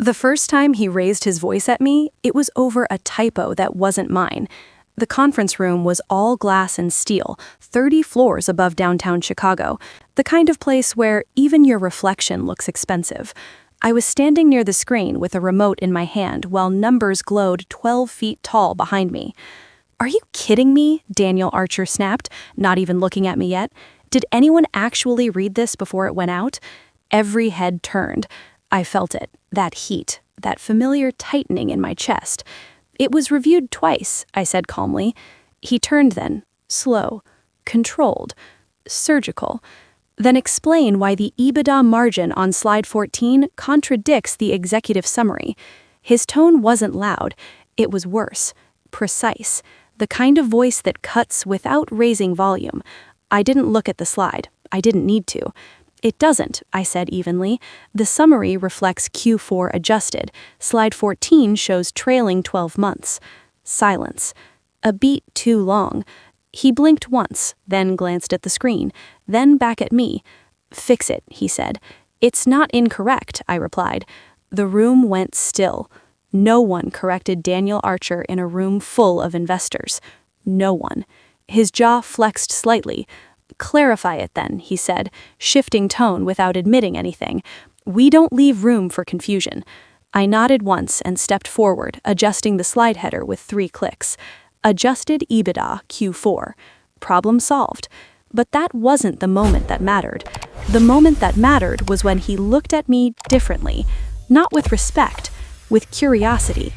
The first time he raised his voice at me, it was over a typo that wasn't mine. The conference room was all glass and steel, 30 floors above downtown Chicago, the kind of place where even your reflection looks expensive. I was standing near the screen with a remote in my hand while numbers glowed 12 feet tall behind me. "Are you kidding me?" Daniel Archer snapped, not even looking at me yet. "Did anyone actually read this before it went out?" Every head turned. I felt it, that heat, that familiar tightening in my chest. "It was reviewed twice," I said calmly. He turned then, slow, controlled, surgical. "Then explain why the EBITDA margin on slide 14 contradicts the executive summary." His tone wasn't loud. It was worse, precise, the kind of voice that cuts without raising volume. I didn't look at the slide. I didn't need to. "It doesn't," I said evenly. "The summary reflects Q4 adjusted. Slide 14 shows trailing 12 months. Silence. A beat too long. He blinked once, then glanced at the screen, then back at me. "Fix it," he said. "It's not incorrect," I replied. The room went still. No one corrected Daniel Archer in a room full of investors. No one. His jaw flexed slightly. "Clarify it then," he said, shifting tone without admitting anything. "We don't leave room for confusion." I nodded once and stepped forward, adjusting the slide header with 3 clicks. Adjusted EBITDA Q4. Problem solved. But that wasn't the moment that mattered. The moment that mattered was when he looked at me differently, not with respect, with curiosity.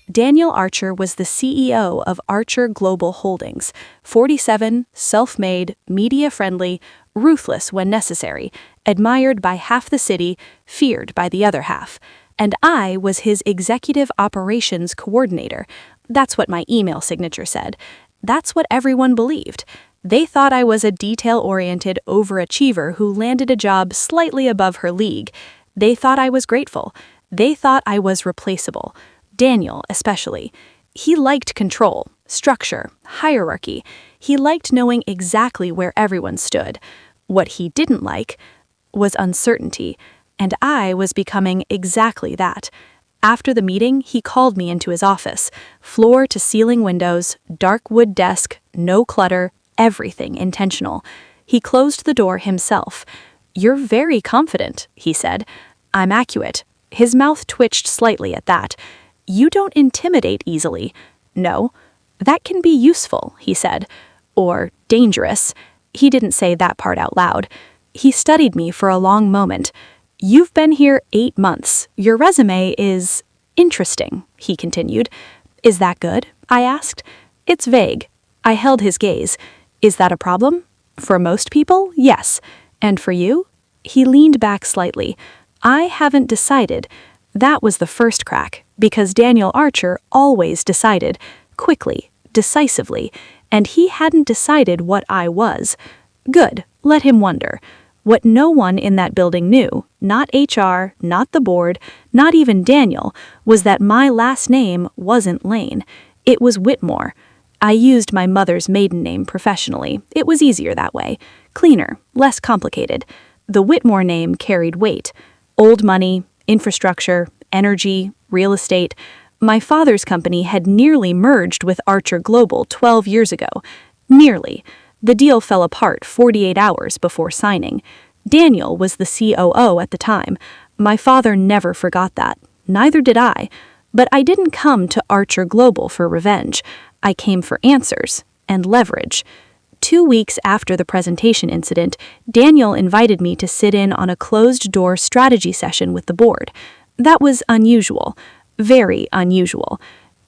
Daniel Archer was the CEO of Archer Global Holdings, 47, self-made, media-friendly, ruthless when necessary, admired by half the city, feared by the other half. And I was his executive operations coordinator. That's what my email signature said. That's what everyone believed. They thought I was a detail-oriented overachiever who landed a job slightly above her league. They thought I was grateful. They thought I was replaceable. Daniel, especially. He liked control, structure, hierarchy. He liked knowing exactly where everyone stood. What he didn't like was uncertainty, and I was becoming exactly that. After the meeting, he called me into his office. Floor-to-ceiling windows, dark wood desk, no clutter, everything intentional. He closed the door himself. "You're very confident," he said. "I'm accurate." His mouth twitched slightly at that. "You don't intimidate easily." "No." "That can be useful," he said. "Or dangerous." He didn't say that part out loud. He studied me for a long moment. "You've been here 8 months. Your resume is interesting," he continued. "Is that good?" I asked. "It's vague." I held his gaze. "Is that a problem?" "For most people, yes. And for you?" He leaned back slightly. "I haven't decided." That was the first crack, because Daniel Archer always decided, quickly, decisively, and he hadn't decided what I was. Good, let him wonder. What no one in that building knew, not HR, not the board, not even Daniel, was that my last name wasn't Lane. It was Whitmore. I used my mother's maiden name professionally. It was easier that way. Cleaner, less complicated. The Whitmore name carried weight. Old money, infrastructure, energy, real estate. My father's company had nearly merged with Archer Global 12 years ago. Nearly. The deal fell apart 48 hours before signing. Daniel was the COO at the time. My father never forgot that. Neither did I. But I didn't come to Archer Global for revenge. I came for answers and leverage. 2 weeks after the presentation incident, Daniel invited me to sit in on a closed-door strategy session with the board. That was unusual. Very unusual.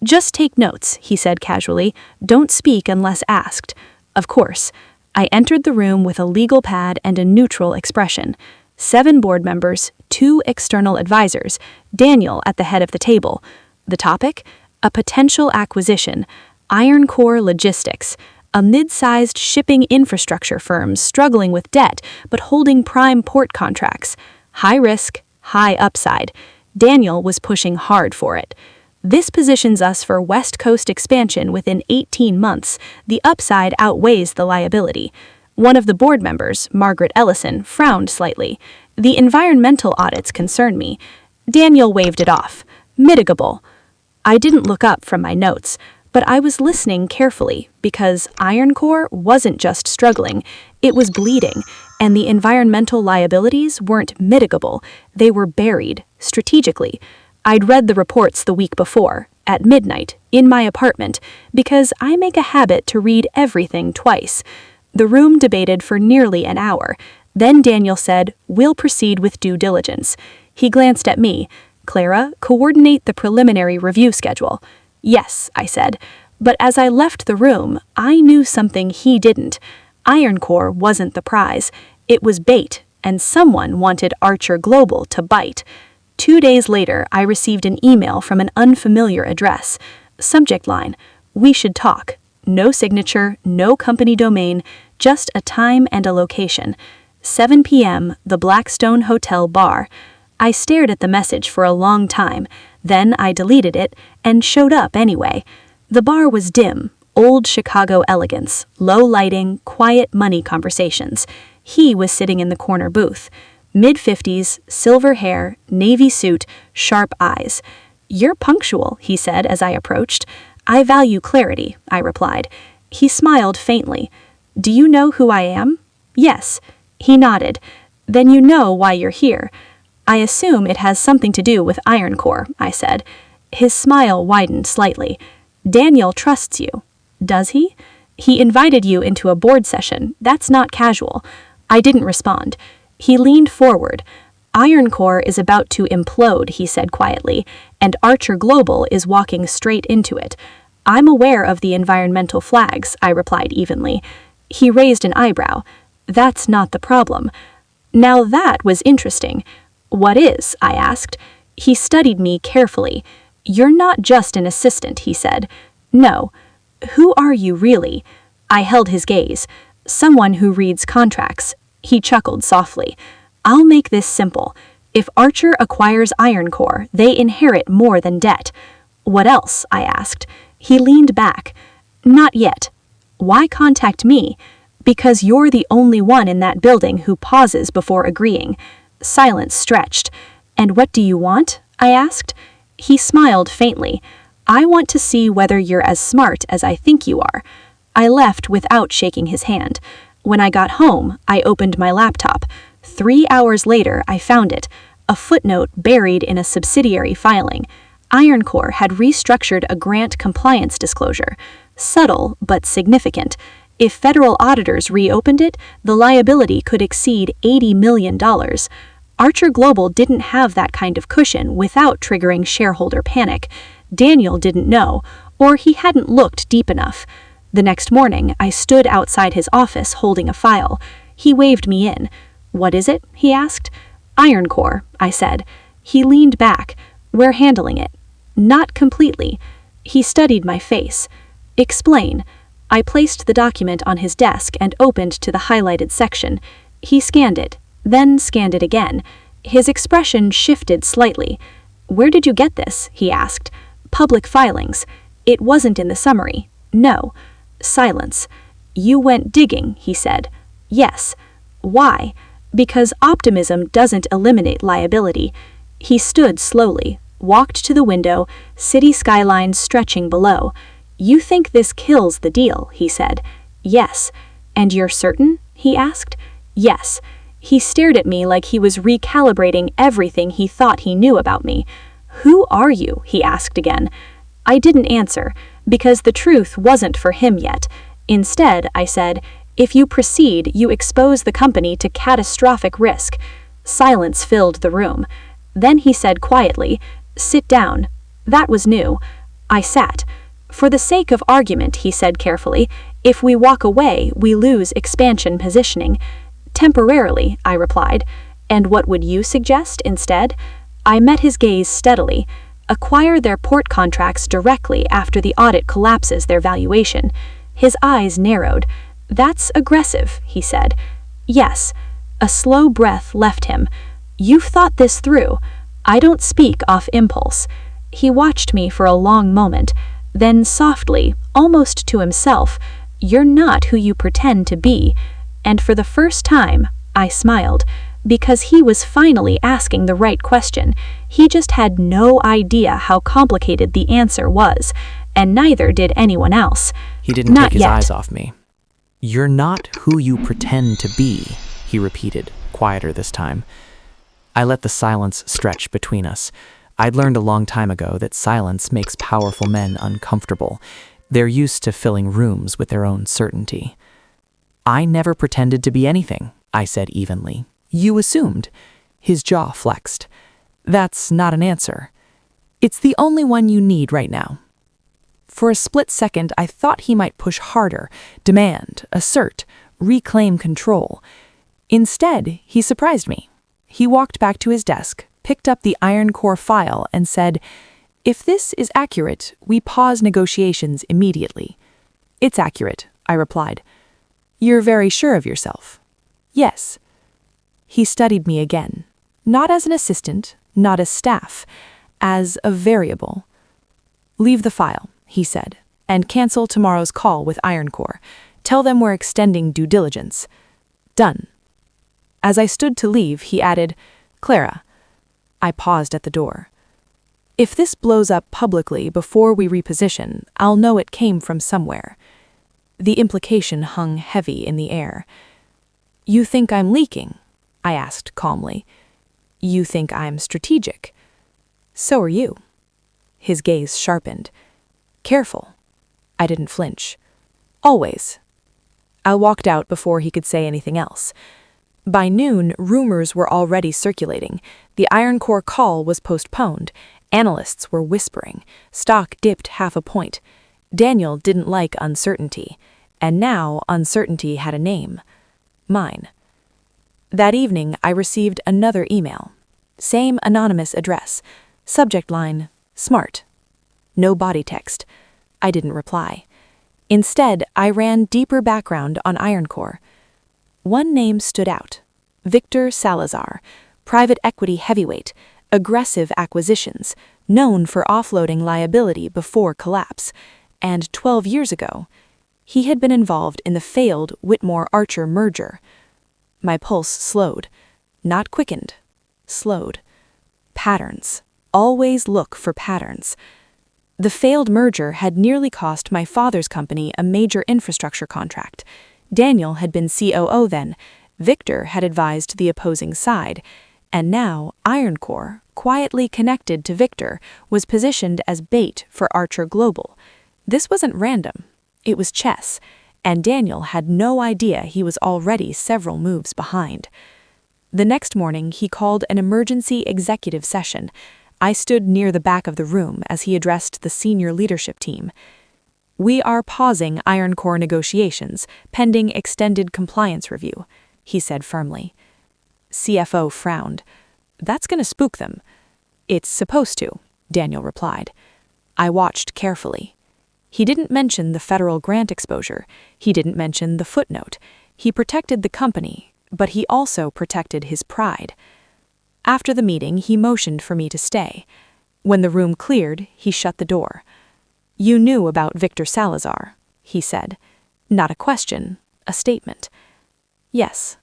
"Just take notes," he said casually. "Don't speak unless asked." Of course. I entered the room with a legal pad and a neutral expression. 7 board members, 2 external advisors, Daniel at the head of the table. The topic? A potential acquisition. Iron Core Logistics. A mid-sized shipping infrastructure firm struggling with debt but holding prime port contracts. High risk, high upside. Daniel was pushing hard for it. "This positions us for West Coast expansion within 18 months. The upside outweighs the liability." One of the board members, Margaret Ellison, frowned slightly. "The environmental audits concern me." Daniel waved it off. Mitigable. I didn't look up from my notes, but I was listening carefully because Iron Core wasn't just struggling, it was bleeding, and the environmental liabilities weren't mitigable, they were buried, strategically. I'd read the reports the week before, at midnight, in my apartment, because I make a habit to read everything twice. The room debated for nearly an hour. Then Daniel said, "We'll proceed with due diligence." He glanced at me. "Clara, coordinate the preliminary review schedule." "Yes," I said. But as I left the room, I knew something he didn't. Iron Core wasn't the prize. It was bait, and someone wanted Archer Global to bite. 2 days later, I received an email from an unfamiliar address. Subject line, "We should talk." No signature, no company domain, just a time and a location. 7 p.m., the Blackstone Hotel bar. I stared at the message for a long time, then I deleted it and showed up anyway. The bar was dim, old Chicago elegance, low lighting, quiet money conversations. He was sitting in the corner booth. Mid-50s, silver hair, navy suit, sharp eyes. "You're punctual," he said as I approached. "I value clarity," I replied. He smiled faintly. "Do you know who I am?" "Yes." He nodded. "Then you know why you're here." "I assume it has something to do with Iron Core," I said. His smile widened slightly. "Daniel trusts you." "Does he?" "He invited you into a board session. That's not casual." I didn't respond. He leaned forward. "Iron Core is about to implode," he said quietly, "and Archer Global is walking straight into it." "I'm aware of the environmental flags," I replied evenly. He raised an eyebrow. "That's not the problem." Now that was interesting. "What is?" I asked. He studied me carefully. "You're not just an assistant," he said. "No." "Who are you really?" I held his gaze. "Someone who reads contracts." He chuckled softly. "I'll make this simple. If Archer acquires Iron Core, they inherit more than debt." "What else?" I asked. He leaned back. "Not yet." "Why contact me?" "Because you're the only one in that building who pauses before agreeing." Silence stretched. "And what do you want?" I asked. He smiled faintly. "I want to see whether you're as smart as I think you are." I left without shaking his hand. When I got home, I opened my laptop. 3 hours later, I found it, a footnote buried in a subsidiary filing. Iron Core had restructured a grant compliance disclosure. Subtle, but significant. If federal auditors reopened it, the liability could exceed $80 million. Archer Global didn't have that kind of cushion without triggering shareholder panic. Daniel didn't know, or he hadn't looked deep enough. The next morning, I stood outside his office holding a file. He waved me in. "What is it?" he asked. "Iron Core," I said. He leaned back. "We're handling it." "Not completely." He studied my face. "Explain." I placed the document on his desk and opened to the highlighted section. He scanned it, then scanned it again. His expression shifted slightly. "Where did you get this?" he asked. "Public filings." "It wasn't in the summary." "No." Silence. "You went digging," he said. "Yes." "Why?" "Because optimism doesn't eliminate liability." He stood slowly, walked to the window, city skyline stretching below. "You think this kills the deal," he said. "Yes." "And you're certain?" he asked. "Yes." He stared at me like he was recalibrating everything he thought he knew about me. "Who are you?" he asked again. I didn't answer, because the truth wasn't for him yet. Instead, I said, "If you proceed, you expose the company to catastrophic risk." Silence filled the room. Then he said quietly, "Sit down." That was new. I sat. "For the sake of argument," he said carefully, "if we walk away, we lose expansion positioning." "Temporarily," I replied. "And what would you suggest instead?" I met his gaze steadily. "Acquire their port contracts directly after the audit collapses their valuation." His eyes narrowed. "That's aggressive," he said. "Yes." A slow breath left him. "You've thought this through." "I don't speak off impulse." He watched me for a long moment. Then softly, almost to himself, "You're not who you pretend to be." And for the first time, I smiled, because he was finally asking the right question. He just had no idea how complicated the answer was, and neither did anyone else. He didn't Not take his yet. eyes off me. "You're not who you pretend to be," he repeated, quieter this time. I let the silence stretch between us. I'd learned a long time ago that silence makes powerful men uncomfortable. They're used to filling rooms with their own certainty. "I never pretended to be anything," I said evenly. "You assumed." His jaw flexed. "That's not an answer. It's the only one you need right now." For a split second, I thought he might push harder, demand, assert, reclaim control. Instead, he surprised me. He walked back to his desk, picked up the Iron Core file, and said, "If this is accurate, we pause negotiations immediately." "It's accurate," I replied. "You're very sure of yourself?" "Yes." He studied me again, not as an assistant, not as staff, as a variable. "Leave the file," he said, "and cancel tomorrow's call with Iron Core. Tell them we're extending due diligence." "Done." As I stood to leave, he added, "Clara." I paused at the door. "If this blows up publicly before we reposition, I'll know it came from somewhere." The implication hung heavy in the air. "You think I'm leaking?" I asked calmly. "You think I'm strategic?" "So are you." His gaze sharpened. "Careful." I didn't flinch. "Always." I walked out before he could say anything else. By noon, rumors were already circulating. The Iron Core call was postponed. Analysts were whispering. Stock dipped 0.5 point. Daniel didn't like uncertainty. And now uncertainty had a name. Mine. That evening, I received another email. Same anonymous address. Subject line, "Smart." No body text. I didn't reply. Instead, I ran deeper background on Iron Core. One name stood out. Victor Salazar, private equity heavyweight, aggressive acquisitions, known for offloading liability before collapse. And 12 years ago, he had been involved in the failed Whitmore-Archer merger. My pulse slowed. Not quickened. Slowed. Patterns. Always look for patterns. The failed merger had nearly cost my father's company a major infrastructure contract. Daniel had been COO then. Victor had advised the opposing side. And now Iron Core, quietly connected to Victor, was positioned as bait for Archer Global. This wasn't random. It was chess. And Daniel had no idea he was already several moves behind. The next morning, he called an emergency executive session. I stood near the back of the room as he addressed the senior leadership team. "We are pausing Iron Core negotiations, pending extended compliance review," he said firmly. CFO frowned. "That's going to spook them." "It's supposed to," Daniel replied. I watched carefully. He didn't mention the federal grant exposure. He didn't mention the footnote. He protected the company, but he also protected his pride. After the meeting, he motioned for me to stay. When the room cleared, he shut the door. "You knew about Victor Salazar," he said. Not a question, a statement. "Yes."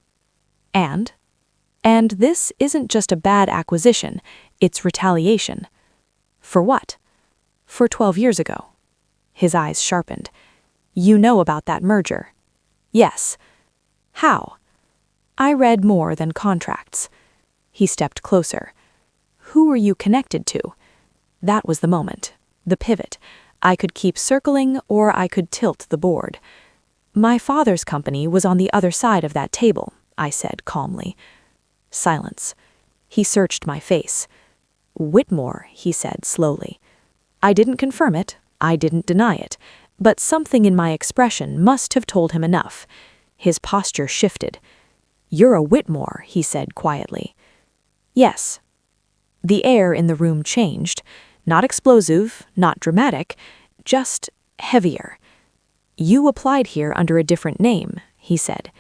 And? "And this isn't just a bad acquisition, it's retaliation." "For what?" "For 12 years ago." His eyes sharpened. "You know about that merger?" "Yes." "How?" "I read more than contracts." He stepped closer. "Who were you connected to?" That was the moment, the pivot. I could keep circling or I could tilt the board. "My father's company was on the other side of that table," I said calmly. Silence. He searched my face. "Whitmore," he said slowly. I didn't confirm it. I didn't deny it. But something in my expression must have told him enough. His posture shifted. "You're a Whitmore," he said quietly. "Yes." The air in the room changed. Not explosive, not dramatic, just heavier. "You applied here under a different name," he said.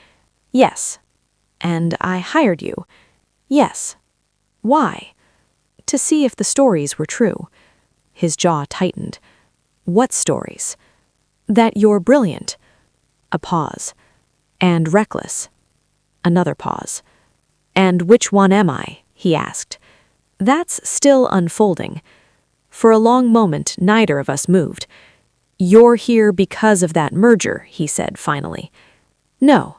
"Yes." "And I hired you." "Yes." "Why?" "To see if the stories were true." His jaw tightened. "What stories?" "That you're brilliant." A pause. "And reckless." Another pause. "And which one am I?" he asked. That's still unfolding. For a long moment, neither of us moved. You're here because of that merger, he said finally. No.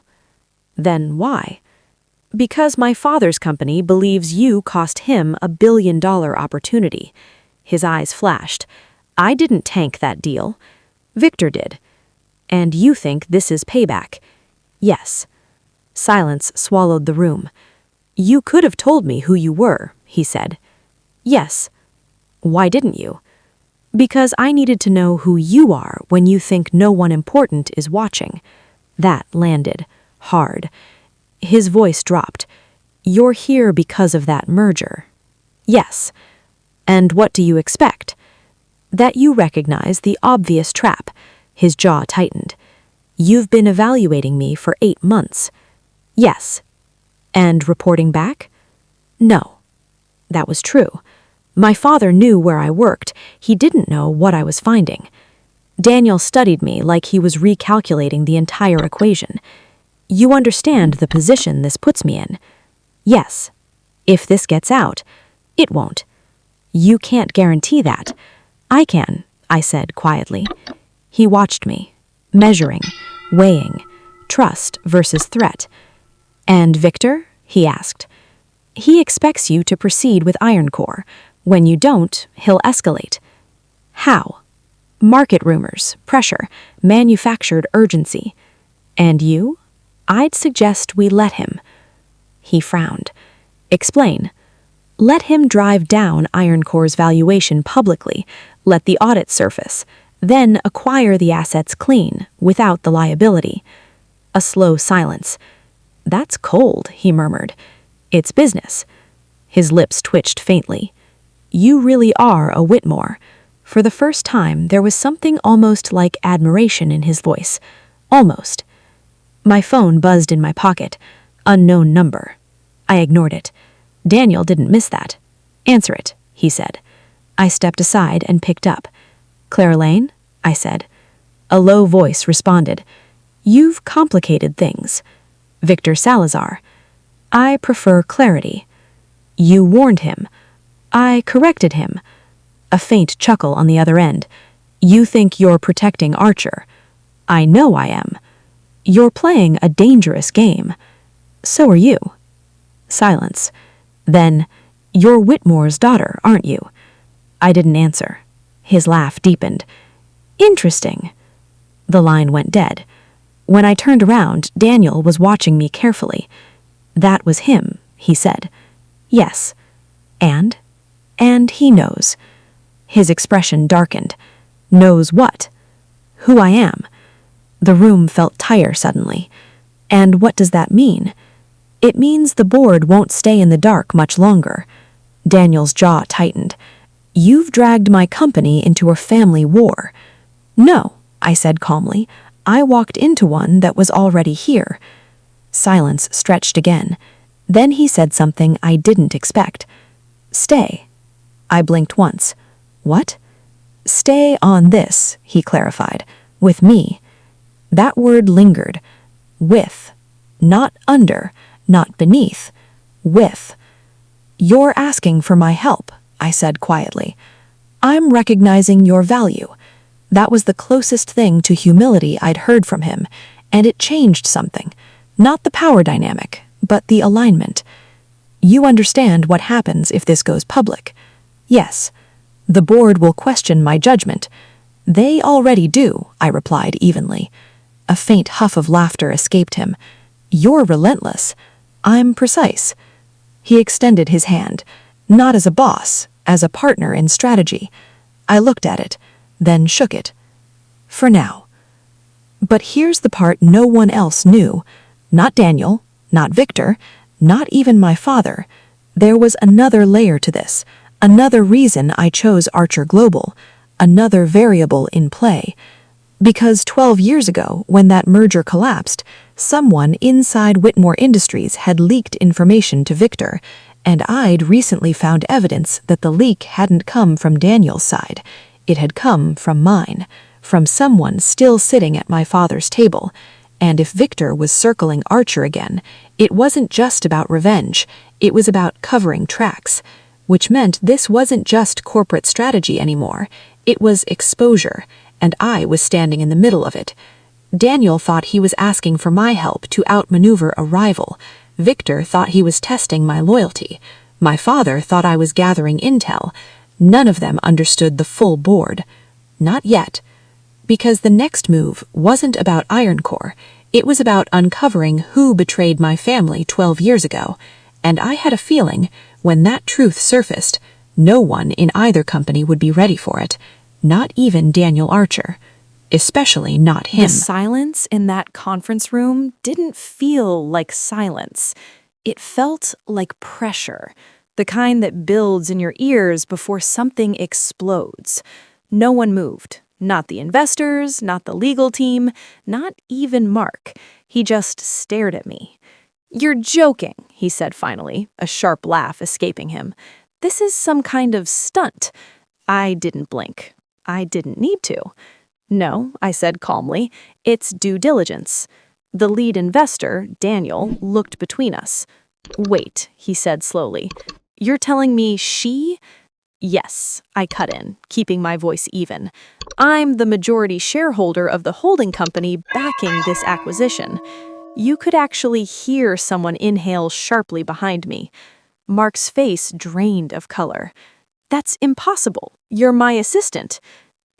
Then why? Because my father's company believes you cost him a billion-dollar opportunity. His eyes flashed. I didn't tank that deal. Victor did. And you think this is payback? Yes. Silence swallowed the room. You could have told me who you were, he said. Yes. Why didn't you? Because I needed to know who you are when you think no one important is watching. That landed hard. His voice dropped. You're here because of that merger. Yes. And what do you expect? That you recognize the obvious trap. His jaw tightened. You've been evaluating me for 8 months. Yes. And reporting back? No. That was true. My father knew where I worked. He didn't know what I was finding. Daniel studied me like he was recalculating the entire equation. You understand the position this puts me in? Yes. If this gets out, it won't. You can't guarantee that. I can, I said quietly. He watched me, measuring, weighing, trust versus threat. And Victor? He asked. He expects you to proceed with Iron Core. When you don't, he'll escalate. How? Market rumors, pressure, manufactured urgency. And you? I'd suggest we let him. He frowned. Explain. Let him drive down Iron Core's valuation publicly, let the audit surface, then acquire the assets clean, without the liability. A slow silence. That's cold, he murmured. It's business. His lips twitched faintly. You really are a Whitmore. For the first time, there was something almost like admiration in his voice. Almost. My phone buzzed in my pocket. Unknown number. I ignored it. Daniel didn't miss that. Answer it, he said. I stepped aside and picked up. Claire Lane? I said. A low voice responded. You've complicated things. Victor Salazar. I prefer clarity. You warned him. I corrected him. A faint chuckle on the other end. You think you're protecting Archer. I know I am. You're playing a dangerous game. So are you. Silence. Then, you're Whitmore's daughter, aren't you? I didn't answer. His laugh deepened. Interesting. The line went dead. When I turned around, Daniel was watching me carefully. That was him, he said. Yes. And? And he knows. His expression darkened. Knows what? Who I am. The room felt tighter suddenly. And what does that mean? It means the board won't stay in the dark much longer. Daniel's jaw tightened. You've dragged my company into a family war. No, I said calmly. I walked into one that was already here. Silence stretched again. Then he said something I didn't expect. Stay. I blinked once. What? Stay on this, he clarified. With me. That word lingered. With. Not under. Not beneath. With. You're asking for my help, I said quietly. I'm recognizing your value. That was the closest thing to humility I'd heard from him, and it changed something. Not the power dynamic, but the alignment. You understand what happens if this goes public. Yes. The board will question my judgment. They already do, I replied evenly. A faint huff of laughter escaped him. You're relentless. I'm precise. He extended his hand, not as a boss, as a partner in strategy. I looked at it, then shook it. For now. But here's the part no one else knew. Not Daniel, not Victor, not even my father. There was another layer to this, another reason I chose Archer Global, another variable in play. Because 12 years ago, when that merger collapsed, someone inside Whitmore Industries had leaked information to Victor, and I'd recently found evidence that the leak hadn't come from Daniel's side. It had come from mine, from someone still sitting at my father's table. And if Victor was circling Archer again, it wasn't just about revenge, it was about covering tracks. which meant this wasn't just corporate strategy anymore. It was exposure, and I was standing in the middle of it. Daniel thought he was asking for my help to outmaneuver a rival. Victor thought he was testing my loyalty. My father thought I was gathering intel. None of them understood the full board. Not yet. Because the next move wasn't about Iron Core. It was about uncovering who betrayed my family 12 years ago. And I had a feeling, when that truth surfaced, no one in either company would be ready for it. Not even Daniel Archer. Especially not him. The silence in that conference room didn't feel like silence. It felt like pressure, the kind that builds in your ears before something explodes. No one moved. Not the investors, not the legal team, not even Mark. He just stared at me. "You're joking," he said finally, a sharp laugh escaping him. "This is some kind of stunt." I didn't blink. I didn't need to. "No," I said calmly, "it's due diligence." The lead investor, Daniel, looked between us. "Wait," he said slowly. "You're telling me she—" "Yes," I cut in, keeping my voice even. "I'm the majority shareholder of the holding company backing this acquisition." You could actually hear someone inhale sharply behind me. Mark's face drained of color. "That's impossible. You're my assistant."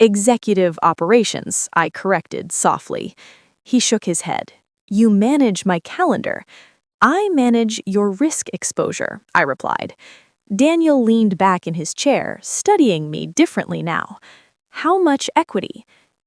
"Executive operations," I corrected softly. He shook his head. "You manage my calendar." "I manage your risk exposure," I replied. Daniel leaned back in his chair, studying me differently now. "How much equity?"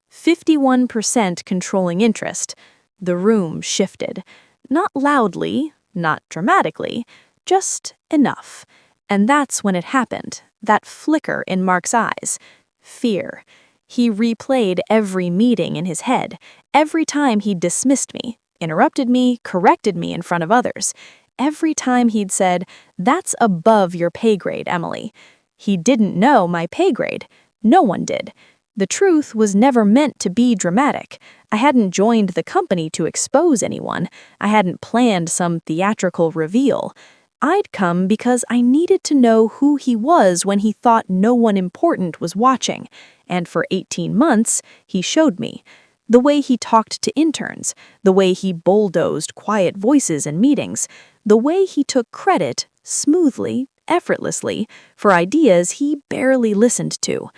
51% controlling interest. The room shifted. Not loudly, not dramatically, just enough. And that's when it happened, that flicker in Mark's eyes. Fear. He replayed every meeting in his head, every time he dismissed me, interrupted me, corrected me in front of others. Every time he'd said, "That's above your pay grade, Emily." He didn't know my pay grade. No one did. The truth was never meant to be dramatic. I hadn't joined the company to expose anyone. I hadn't planned some theatrical reveal. I'd come because I needed to know who he was when he thought no one important was watching. And for 18 months, he showed me. The way he talked to interns, the way he bulldozed quiet voices in meetings, the way he took credit, smoothly, effortlessly, for ideas he barely listened to.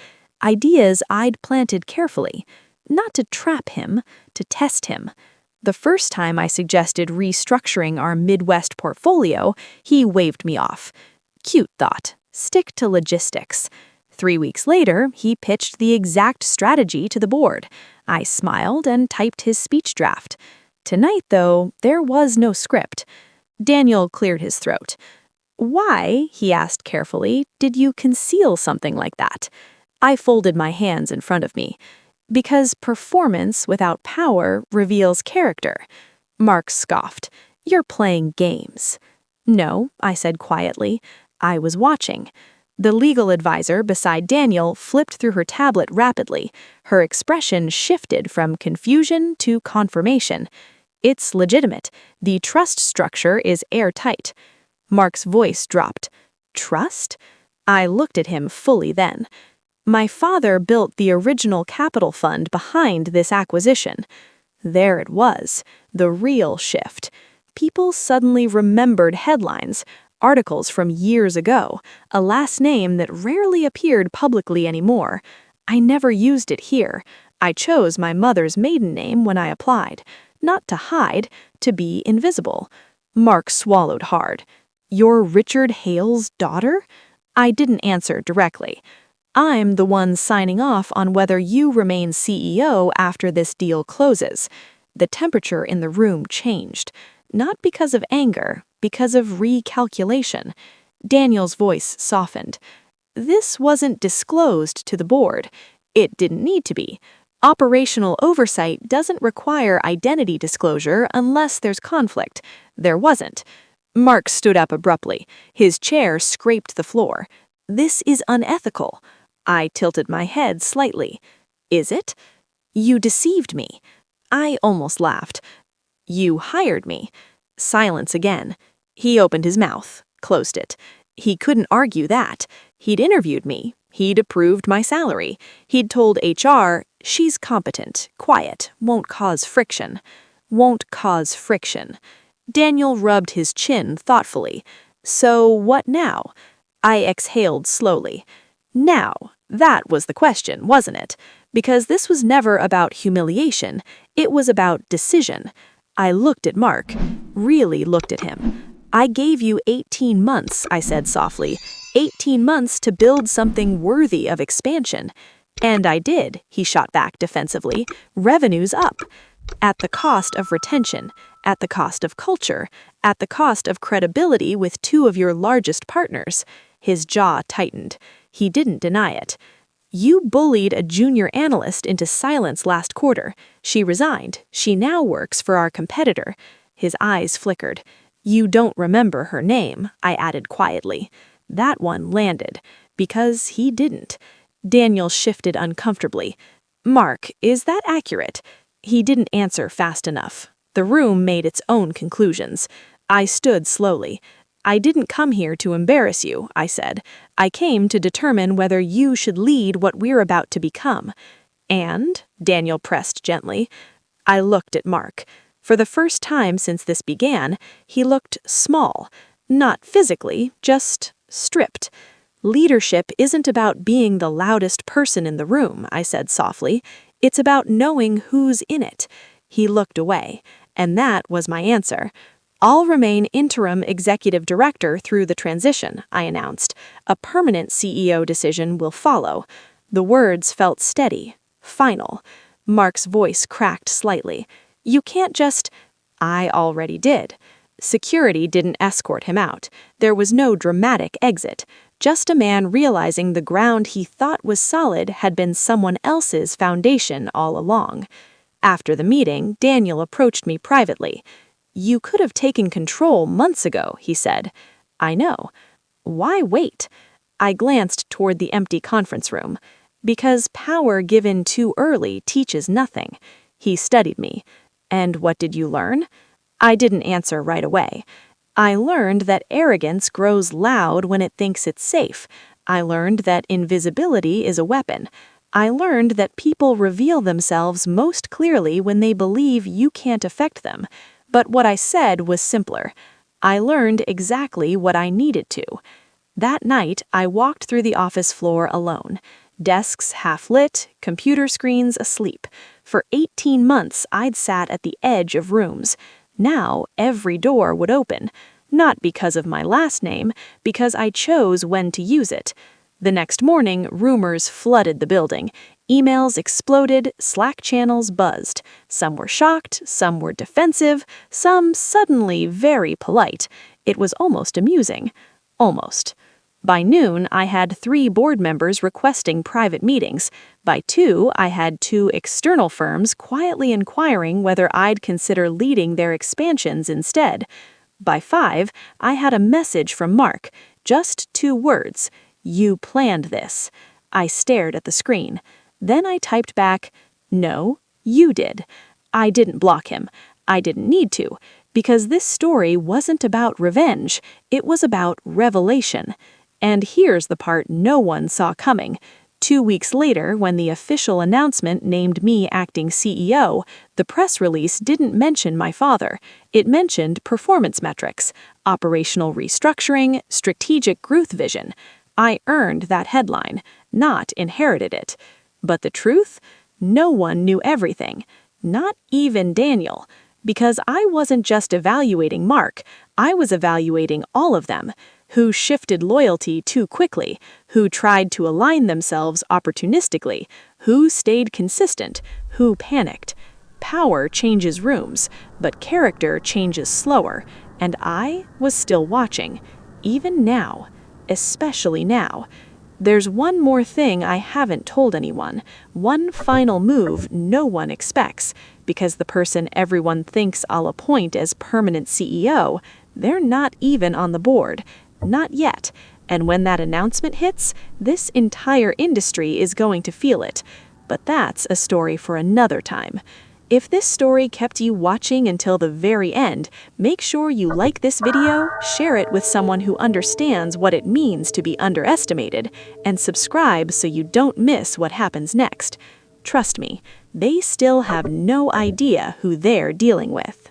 Ideas I'd planted carefully, not to trap him, to test him. The first time I suggested restructuring our Midwest portfolio, he waved me off. Cute thought. Stick to logistics. 3 weeks later, he pitched the exact strategy to the board. I smiled and typed his speech draft. Tonight, though, there was no script. Daniel cleared his throat. "Why," he asked carefully, "did you conceal something like that?" I folded my hands in front of me. "Because performance without power reveals character." Mark scoffed. "You're playing games." "No," I said quietly. I was watching. The legal advisor beside Daniel flipped through her tablet rapidly. Her expression shifted from confusion to confirmation. "It's legitimate. The trust structure is airtight." Mark's voice dropped. "Trust?" I looked at him fully then. My father built the original capital fund behind this acquisition. There it was, the real shift. People suddenly remembered headlines, articles from years ago, a last name that rarely appeared publicly anymore. I never used it here. I chose my mother's maiden name when I applied. Not to hide, to be invisible. Mark swallowed hard. "You're Richard Hale's daughter?" I didn't answer directly. "I'm the one signing off on whether you remain CEO after this deal closes." The temperature in the room changed, not because of anger, because of recalculation. Daniel's voice softened. "This wasn't disclosed to the board. It didn't need to be. Operational oversight doesn't require identity disclosure unless there's conflict. There wasn't." Mark stood up abruptly. His chair scraped the floor. "This is unethical." I tilted my head slightly. "Is it?" "You deceived me." I almost laughed. "You hired me." Silence again. He opened his mouth, closed it. He couldn't argue that. He'd interviewed me. He'd approved my salary. He'd told HR, she's competent, quiet, won't cause friction. Won't cause friction. Daniel rubbed his chin thoughtfully. So what now? I exhaled slowly. Now, that was the question, wasn't it? Because this was never about humiliation. It was about decision. I looked at Mark, really looked at him. I gave you 18 months, I said softly. 18 months to build something worthy of expansion. And I did, he shot back defensively. Revenue's up. At the cost of retention, at the cost of culture, at the cost of credibility with two of your largest partners. His jaw tightened. He didn't deny it. You bullied a junior analyst into silence last quarter. She resigned. She now works for our competitor. His eyes flickered. You don't remember her name, I added quietly. That one landed. Because he didn't. Daniel shifted uncomfortably. Mark, is that accurate? He didn't answer fast enough. The room made its own conclusions. I stood slowly. I didn't come here to embarrass you, I said. I came to determine whether you should lead what we're about to become. And, Daniel pressed gently, I looked at Mark. For the first time since this began, he looked small. Not physically, just stripped. Leadership isn't about being the loudest person in the room, I said softly. It's about knowing who's in it. He looked away, and that was my answer. I'll remain interim executive director through the transition, I announced. A permanent CEO decision will follow. The words felt steady, final. Mark's voice cracked slightly. You can't just... I already did. Security didn't escort him out. There was no dramatic exit. Just a man realizing the ground he thought was solid had been someone else's foundation all along. After the meeting, Daniel approached me privately. You could have taken control months ago, he said. I know. Why wait? I glanced toward the empty conference room. Because power given too early teaches nothing. He studied me. And what did you learn? I didn't answer right away. I learned that arrogance grows loud when it thinks it's safe. I learned that invisibility is a weapon. I learned that people reveal themselves most clearly when they believe you can't affect them. But what I said was simpler. I learned exactly what I needed to. That night, I walked through the office floor alone. Desks half lit, computer screens asleep. For 18 months, I'd sat at the edge of rooms. Now, every door would open. Not because of my last name, because I chose when to use it. The next morning, rumors flooded the building. Emails exploded, Slack channels buzzed. Some were shocked, some were defensive, some suddenly very polite. It was almost amusing. Almost. By noon, I had 3 board members requesting private meetings. By 2, I had 2 external firms quietly inquiring whether I'd consider leading their expansions instead. By 5, I had a message from Mark. Just 2 words. You planned this. I stared at the screen. Then I typed back, no, you did. I didn't block him. I didn't need to, because this story wasn't about revenge. It was about revelation. And here's the part no one saw coming. 2 weeks later, when the official announcement named me acting CEO, the press release didn't mention my father. It mentioned performance metrics, operational restructuring, strategic growth vision. I earned that headline, not inherited it. But the truth? No one knew everything. Not even Daniel. Because I wasn't just evaluating Mark, I was evaluating all of them. Who shifted loyalty too quickly, who tried to align themselves opportunistically, who stayed consistent, who panicked. Power changes rooms, but character changes slower, and I was still watching, even now, especially now. There's one more thing I haven't told anyone, one final move no one expects, because the person everyone thinks I'll appoint as permanent CEO, they're not even on the board. Not yet, and when that announcement hits, this entire industry is going to feel it. But that's a story for another time. If this story kept you watching until the very end, make sure you like this video, share it with someone who understands what it means to be underestimated, and subscribe so you don't miss what happens next. Trust me, they still have no idea who they're dealing with.